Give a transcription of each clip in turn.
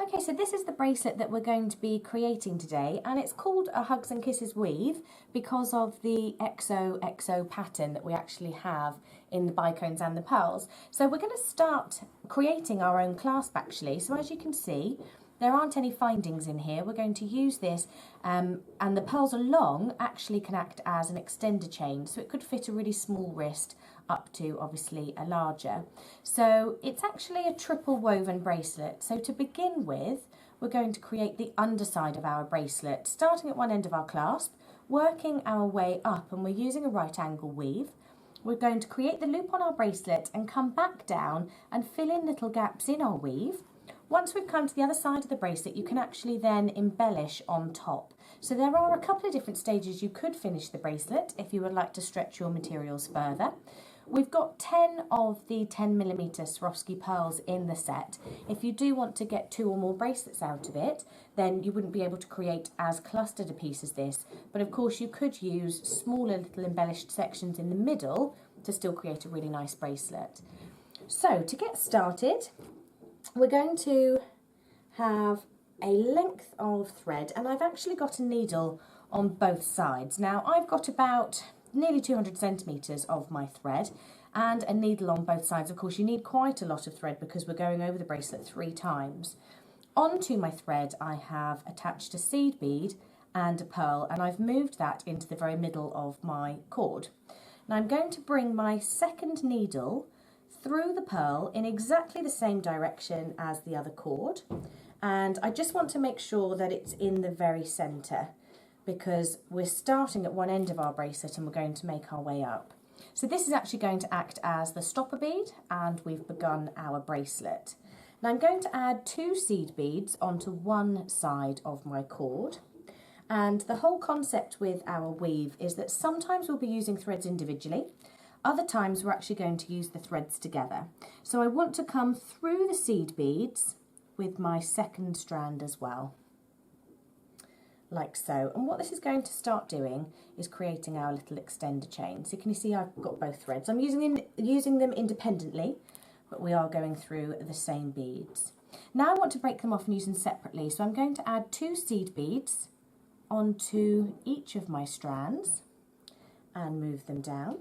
Okay, so this is the bracelet that we're going to be creating today, and it's called a Hugs and Kisses weave because of the XOXO pattern that we actually have in the bicones and the pearls. So we're going to start creating our own clasp actually. So as you can see, there aren't any findings in here. We're going to use this and the pearls along actually can act as an extender chain, so it could fit a really small wrist up to obviously a larger. So it's actually a triple woven bracelet. So to begin with, we're going to create the underside of our bracelet, starting at one end of our clasp, working our way up, and we're using a right angle weave. We're going to create the loop on our bracelet and come back down and fill in little gaps in our weave. Once we've come to the other side of the bracelet, you can actually then embellish on top. So there are a couple of different stages you could finish the bracelet if you would like to stretch your materials further. We've got 10 of the 10mm Swarovski pearls in the set. If you do want to get 2 or more bracelets out of it, then you wouldn't be able to create as clustered a piece as this. But of course you could use smaller little embellished sections in the middle to still create a really nice bracelet. So to get started, we're going to have a length of thread, and I've actually got a needle on both sides. Now I've got about nearly 200 centimetres of my thread and a needle on both sides. Of course you need quite a lot of thread because we're going over the bracelet 3 times. Onto my thread I have attached a seed bead and a pearl, and I've moved that into the very middle of my cord. Now I'm going to bring my second needle through the pearl in exactly the same direction as the other cord, and I just want to make sure that it's in the very centre because we're starting at one end of our bracelet and we're going to make our way up. So this is actually going to act as the stopper bead, and we've begun our bracelet. Now I'm going to add 2 seed beads onto one side of my cord, and the whole concept with our weave is that sometimes we'll be using threads individually, other times we're actually going to use the threads together. So I want to come through the seed beads with my second strand as well, like so. And what this is going to start doing is creating our little extender chain. So can you see I've got both threads. I'm using them independently, but we are going through the same beads. Now I want to break them off and use them separately. So I'm going to add 2 seed beads onto each of my strands and move them down.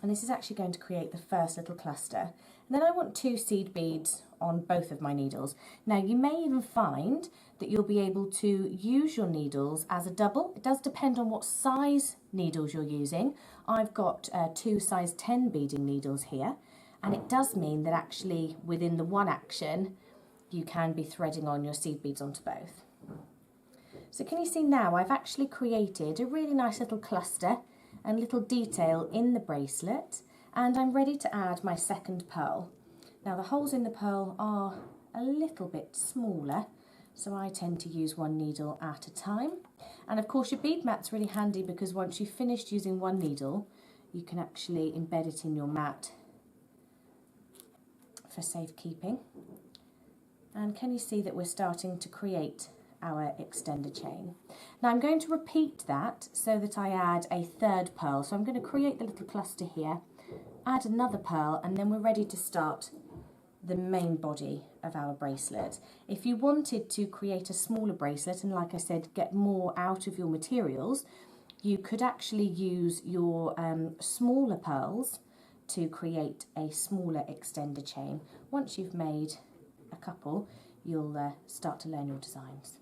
And this is actually going to create the first little cluster. And then I want 2 seed beads on both of my needles. Now you may even find that you'll be able to use your needles as a double. It does depend on what size needles you're using. I've got 2 size 10 beading needles here, and it does mean that actually within the one action you can be threading on your seed beads onto both. So can you see now I've actually created a really nice little cluster and little detail in the bracelet, and I'm ready to add my second pearl. Now the holes in the pearl are a little bit smaller, so I tend to use one needle at a time. And of course your bead mat's really handy because once you've finished using one needle, you can actually embed it in your mat for safekeeping. And can you see that we're starting to create our extender chain? Now I'm going to repeat that so that I add a third pearl. So I'm going to create the little cluster here, add another pearl, and then we're ready to start the main body of our bracelet. If you wanted to create a smaller bracelet and, like I said, get more out of your materials, you could actually use your smaller pearls to create a smaller extender chain. Once you've made a couple, you'll start to learn your designs.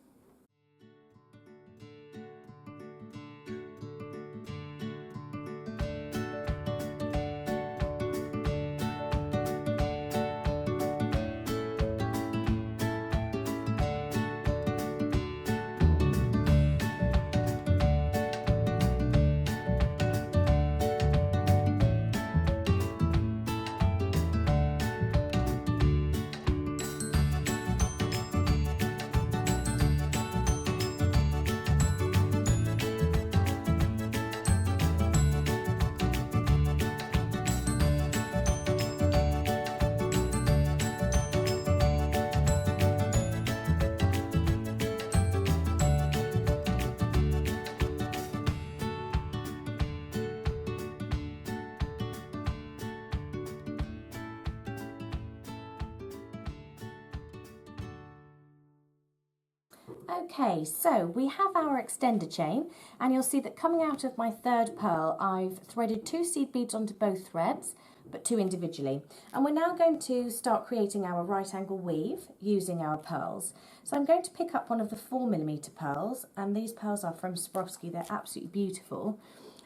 Okay, so we have our extender chain, and you'll see that coming out of my third pearl, I've threaded 2 seed beads onto both threads, but 2 individually. And we're now going to start creating our right angle weave using our pearls. So I'm going to pick up one of the 4mm pearls, and these pearls are from Swarovski. They're absolutely beautiful.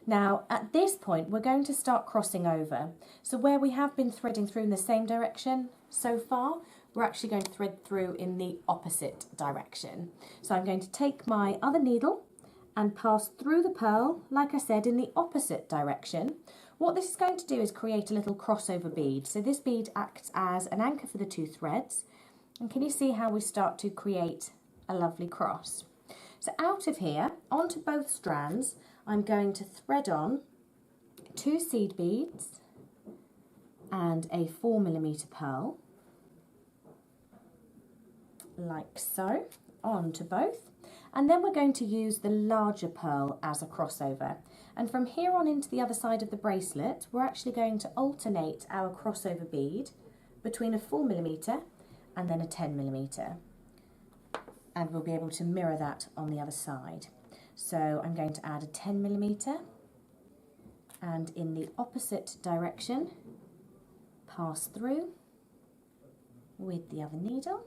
Now, at this point, we're going to start crossing over. So where we have been threading through in the same direction so far, we're actually going to thread through in the opposite direction. So I'm going to take my other needle and pass through the pearl, like I said, in the opposite direction. What this is going to do is create a little crossover bead. So this bead acts as an anchor for the 2 threads. And can you see how we start to create a lovely cross? So out of here, onto both strands, I'm going to thread on 2 seed beads and a 4mm pearl, like so, onto both. And then we're going to use the larger pearl as a crossover. And from here on into the other side of the bracelet, we're actually going to alternate our crossover bead between a 4mm and then a 10mm. And we'll be able to mirror that on the other side. So I'm going to add a 10mm and in the opposite direction, pass through with the other needle.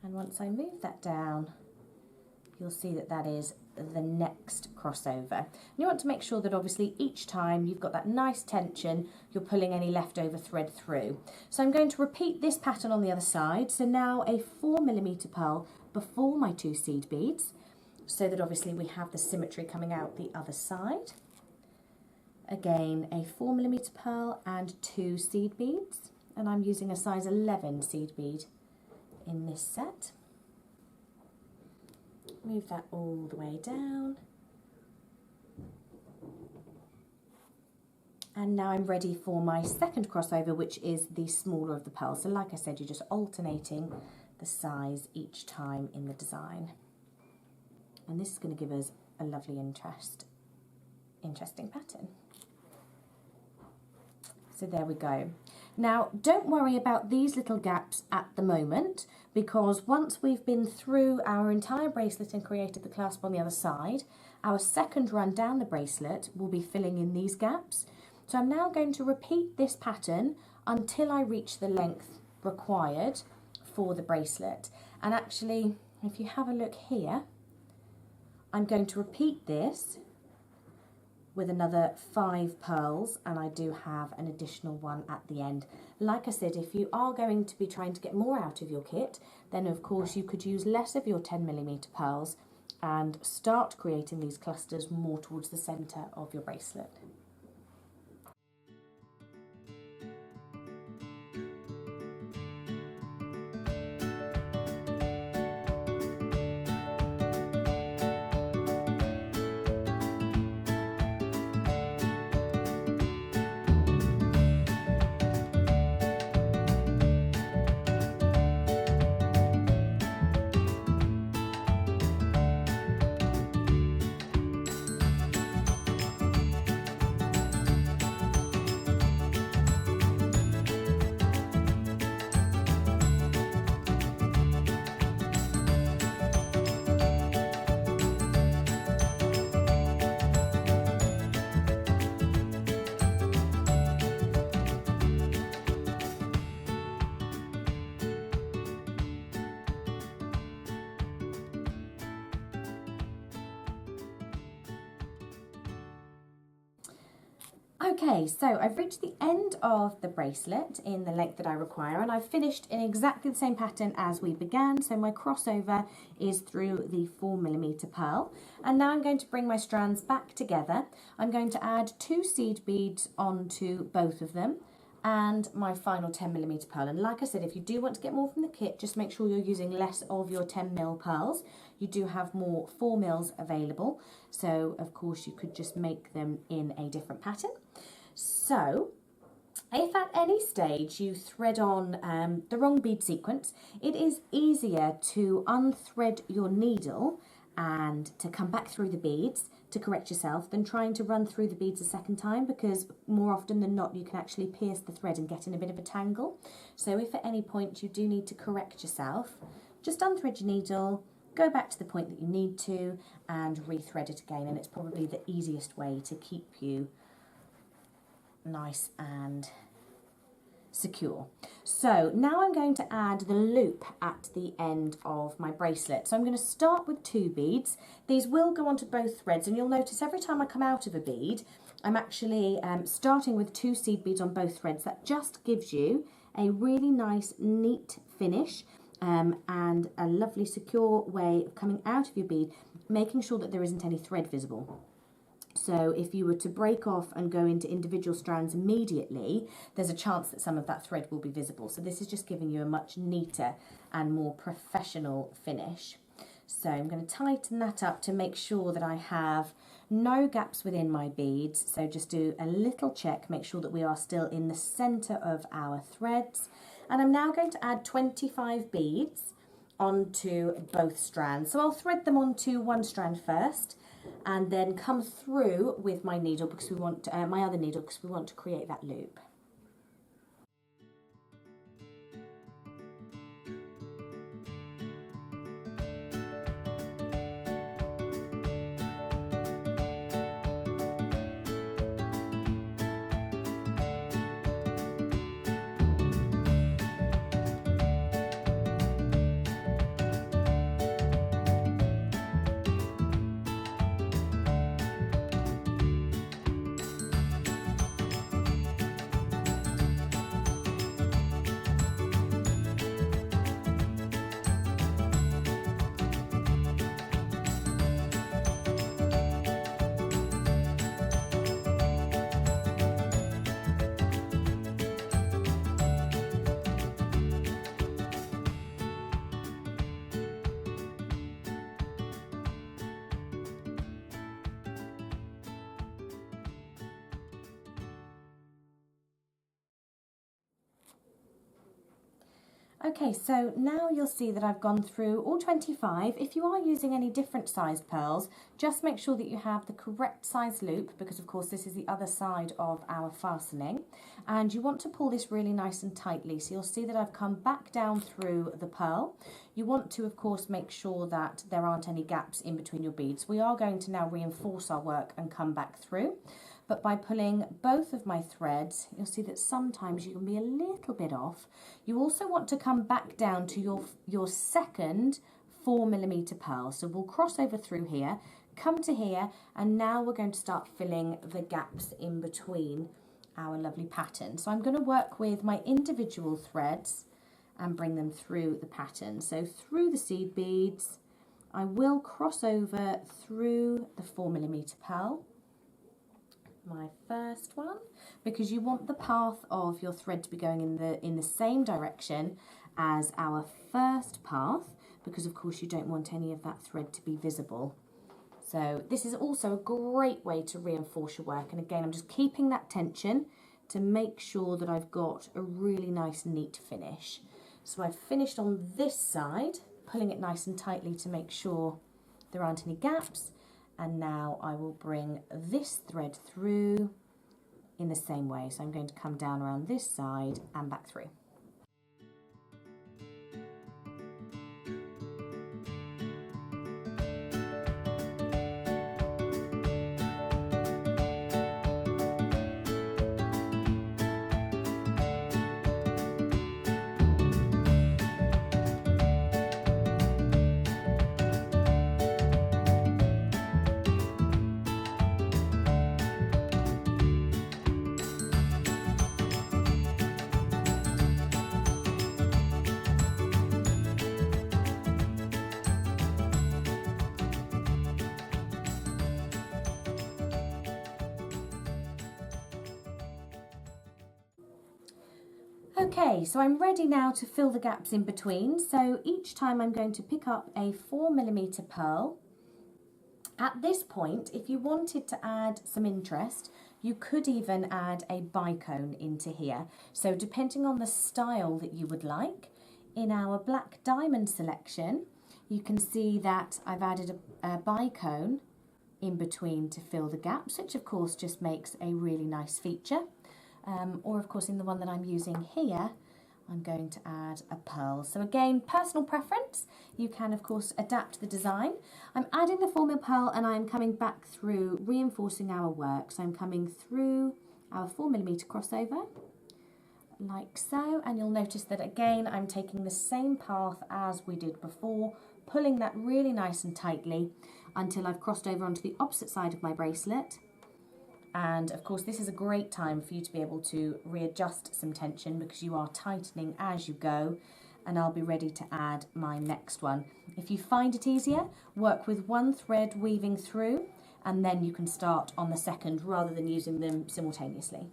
And once I move that down, you'll see that that is the next crossover. And you want to make sure that obviously each time you've got that nice tension, you're pulling any leftover thread through. So I'm going to repeat this pattern on the other side. So now a 4mm pearl before my 2 seed beads, so that obviously we have the symmetry coming out the other side. Again, a 4mm pearl and 2 seed beads, and I'm using a size 11 seed bead in this set. Move that all the way down. And now I'm ready for my second crossover, which is the smaller of the pearls. So like I said, you're just alternating the size each time in the design. And this is going to give us a lovely interesting pattern. So there we go. Now, don't worry about these little gaps at the moment, because once we've been through our entire bracelet and created the clasp on the other side, our second run down the bracelet will be filling in these gaps. So I'm now going to repeat this pattern until I reach the length required for the bracelet. And actually, if you have a look here, I'm going to repeat this with another 5 pearls, and I do have an additional one at the end. Like I said, if you are going to be trying to get more out of your kit, then of course you could use less of your 10mm pearls and start creating these clusters more towards the centre of your bracelet. Okay, so I've reached the end of the bracelet in the length that I require, and I've finished in exactly the same pattern as we began. So my crossover is through the 4mm pearl, and now I'm going to bring my strands back together. I'm going to add 2 seed beads onto both of them and my final 10mm pearl. And like I said, if you do want to get more from the kit, just make sure you're using less of your 10mm pearls. You do have more 4mm available, so of course you could just make them in a different pattern. So if at any stage you thread on the wrong bead sequence, it is easier to unthread your needle and to come back through the beads to correct yourself than trying to run through the beads a second time, because more often than not you can actually pierce the thread and get in a bit of a tangle. So if at any point you do need to correct yourself, just unthread your needle go back to the point that you need to and rethread it again, and it's probably the easiest way to keep you nice and secure. So now I'm going to add the loop at the end of my bracelet. So I'm going to start with 2 beads. These will go onto both threads, and you'll notice every time I come out of a bead, I'm actually starting with 2 seed beads on both threads. That just gives you a really nice, neat finish and a lovely, secure way of coming out of your bead, making sure that there isn't any thread visible. So if you were to break off and go into individual strands immediately, there's a chance that some of that thread will be visible. So this is just giving you a much neater and more professional finish. So I'm going to tighten that up to make sure that I have no gaps within my beads. So just do a little check, make sure that we are still in the centre of our threads. And I'm now going to add 25 beads onto both strands. So I'll thread them onto one strand first, and then come through with my needle because we want my other needle because we want to create that loop. Okay, so now you'll see that I've gone through all 25. If you are using any different sized pearls, just make sure that you have the correct size loop, because of course this is the other side of our fastening. And you want to pull this really nice and tightly. So you'll see that I've come back down through the pearl. You want to, of course, make sure that there aren't any gaps in between your beads. We are going to now reinforce our work and come back through. But by pulling both of my threads, you'll see that sometimes you can be a little bit off. You also want to come back down to your second 4mm pearl. So we'll cross over through here, come to here, and now we're going to start filling the gaps in between our lovely pattern. So I'm going to work with my individual threads and bring them through the pattern. So through the seed beads, I will cross over through the 4mm pearl, my first one, because you want the path of your thread to be going in the same direction as our first path, because of course you don't want any of that thread to be visible. So this is also a great way to reinforce your work, and again I'm just keeping that tension to make sure that I've got a really nice neat finish. So I've finished on this side, pulling it nice and tightly to make sure there aren't any gaps. And now I will bring this thread through in the same way. So I'm going to come down around this side and back through. Okay, so I'm ready now to fill the gaps in between. So each time I'm going to pick up a 4mm pearl. At this point, if you wanted to add some interest, you could even add a bicone into here. So depending on the style that you would like, in our black diamond selection, you can see that I've added a bicone in between to fill the gaps, which of course just makes a really nice feature. Or of course in the one that I'm using here, I'm going to add a pearl. So again, personal preference. You can of course adapt the design. I'm adding the 4mm pearl and I'm coming back through, reinforcing our work. So I'm coming through our 4mm crossover, like so, and you'll notice that again I'm taking the same path as we did before, pulling that really nice and tightly until I've crossed over onto the opposite side of my bracelet. And of course this is a great time for you to be able to readjust some tension because you are tightening as you go, and I'll be ready to add my next one. If you find it easier, work with one thread weaving through and then you can start on the second rather than using them simultaneously.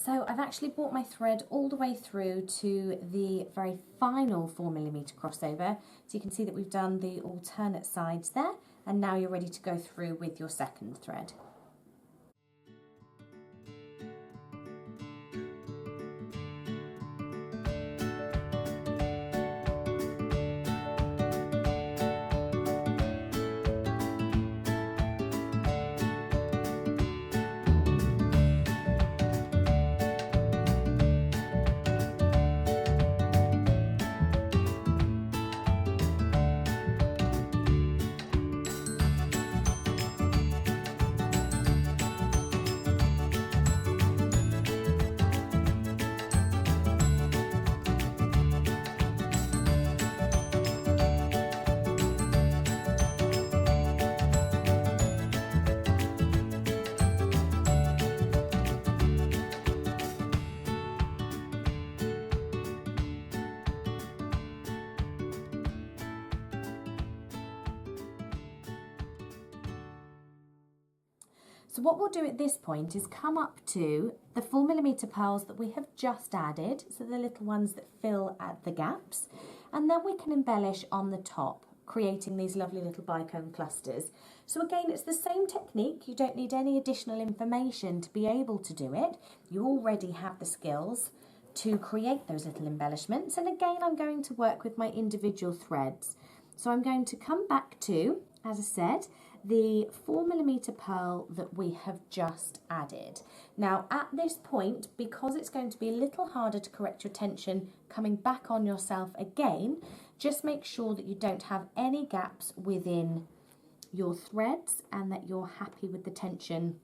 So I've actually brought my thread all the way through to the very final 4mm crossover. So you can see that we've done the alternate sides there, and now you're ready to go through with your second thread. So what we'll do at this point is come up to the 4mm pearls that we have just added, so the little ones that fill at the gaps, and then we can embellish on the top, creating these lovely little bicone clusters. So again, it's the same technique. You don't need any additional information to be able to do it. You already have the skills to create those little embellishments. And again, I'm going to work with my individual threads. So I'm going to come back to, as I said, the 4mm pearl that we have just added. Now at this point, because it's going to be a little harder to correct your tension coming back on yourself again, just make sure that you don't have any gaps within your threads and that you're happy with the tension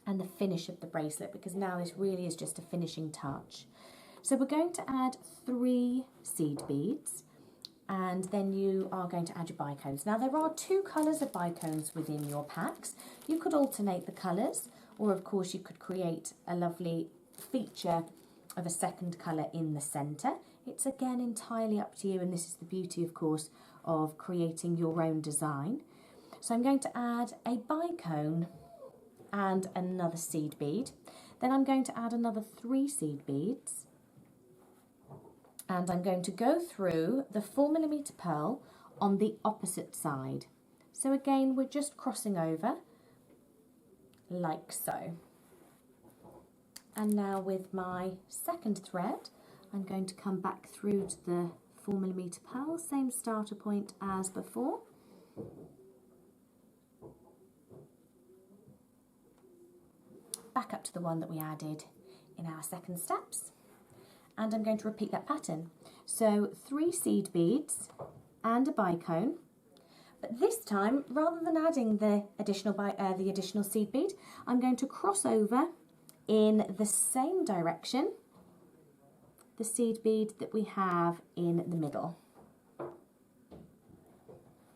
and the finish of the bracelet, because now this really is just a finishing touch. So we're going to add 3 seed beads, and then you are going to add your bicones. Now there are 2 colours of bicones within your packs. You could alternate the colours, or of course you could create a lovely feature of a second colour in the centre. It's again entirely up to you, and this is the beauty of course of creating your own design. So I'm going to add a bicone and another seed bead. Then I'm going to add another 3 seed beads. And I'm going to go through the 4mm pearl on the opposite side. So again, we're just crossing over like so. And now with my second thread, I'm going to come back through to the 4mm pearl, same starter point as before. Back up to the one that we added in our second steps. And I'm going to repeat that pattern. So 3 seed beads and a bicone, but this time, rather than adding the additional seed bead, I'm going to cross over in the same direction the seed bead that we have in the middle.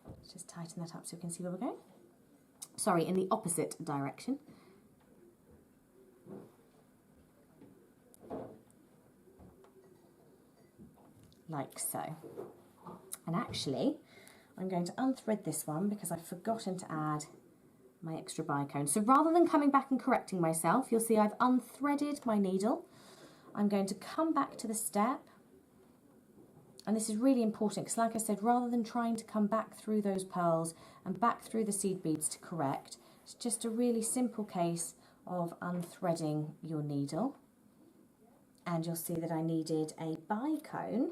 Let's just tighten that up so we can see where we're going. Sorry, in the opposite direction. Like so. And actually, I'm going to unthread this one because I've forgotten to add my extra bicone. So rather than coming back and correcting myself, you'll see I've unthreaded my needle. I'm going to come back to the step. And this is really important because, like I said, rather than trying to come back through those pearls and back through the seed beads to correct, it's just a really simple case of unthreading your needle. And you'll see that I needed a bicone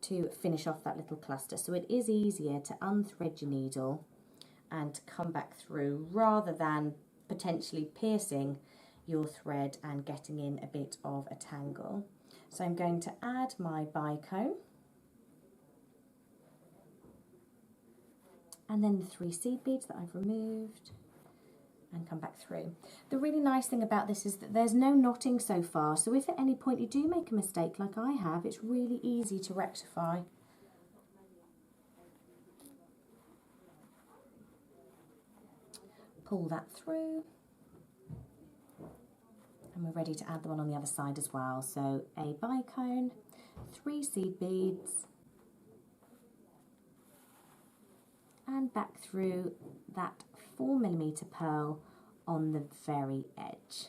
to finish off that little cluster. So it is easier to unthread your needle and to come back through rather than potentially piercing your thread and getting in a bit of a tangle. So I'm going to add my bicone and then the 3 seed beads that I've removed and come back through. The really nice thing about this is that there's no knotting so far, so if at any point you do make a mistake like I have, it's really easy to rectify. Pull that through and we're ready to add the one on the other side as well. So a bicone, 3 seed beads and back through that 4mm pearl on the very edge.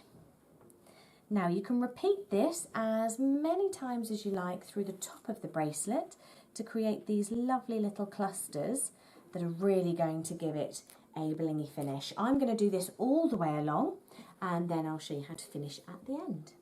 Now you can repeat this as many times as you like through the top of the bracelet to create these lovely little clusters that are really going to give it a blingy finish. I'm going to do this all the way along and then I'll show you how to finish at the end.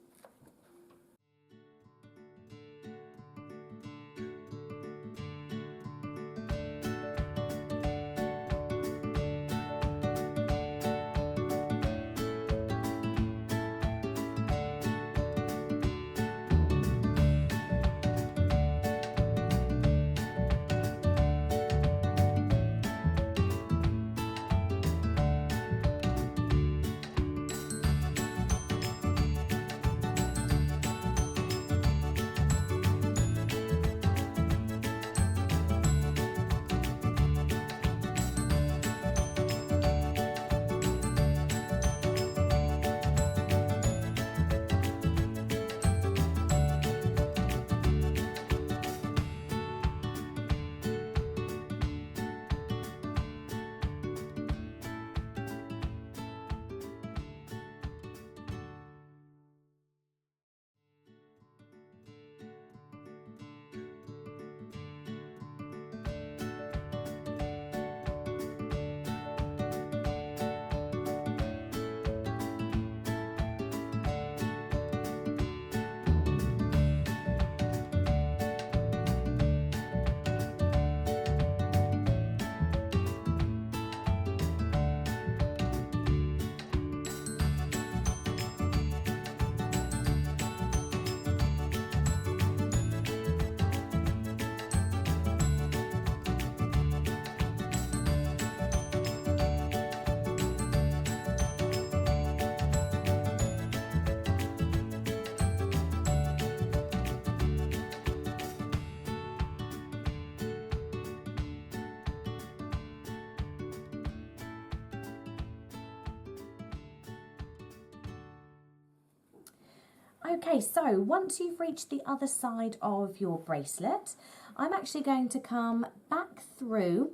Okay, so once you've reached the other side of your bracelet, I'm actually going to come back through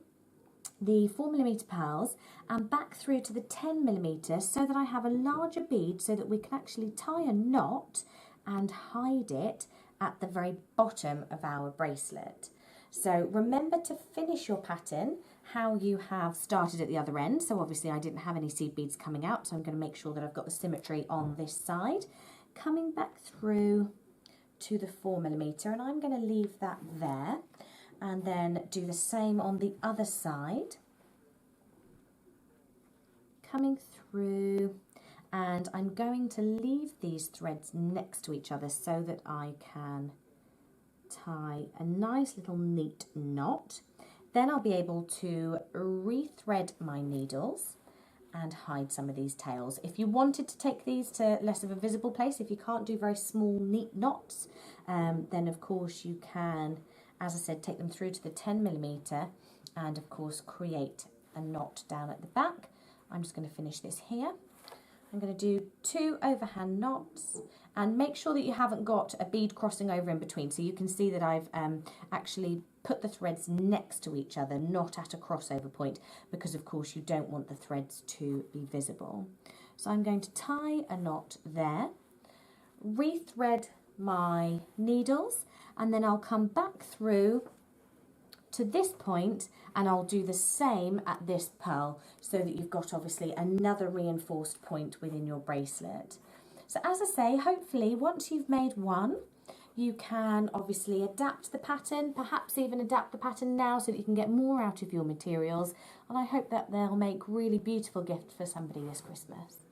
the 4mm pearls and back through to the 10mm so that I have a larger bead so that we can actually tie a knot and hide it at the very bottom of our bracelet. So remember to finish your pattern how you have started at the other end. So obviously I didn't have any seed beads coming out, so I'm going to make sure that I've got the symmetry on this side. Coming back through to the 4mm, and I'm going to leave that there and then do the same on the other side. Coming through, and I'm going to leave these threads next to each other so that I can tie a nice little neat knot. Then I'll be able to rethread my needles and hide some of these tails. If you wanted to take these to less of a visible place, if you can't do very small neat knots, then of course you can, as I said, take them through to the 10mm and of course create a knot down at the back. I'm just going to finish this here. I'm going to do 2 overhand knots and make sure that you haven't got a bead crossing over in between. So you can see that I've actually put the threads next to each other, not at a crossover point, because of course you don't want the threads to be visible. So I'm going to tie a knot there, rethread my needles, and then I'll come back through to this point and I'll do the same at this pearl so that you've got obviously another reinforced point within your bracelet. So as I say, hopefully once you've made one, you can obviously adapt the pattern, perhaps even adapt the pattern now so that you can get more out of your materials, and I hope that they'll make really beautiful gifts for somebody this Christmas.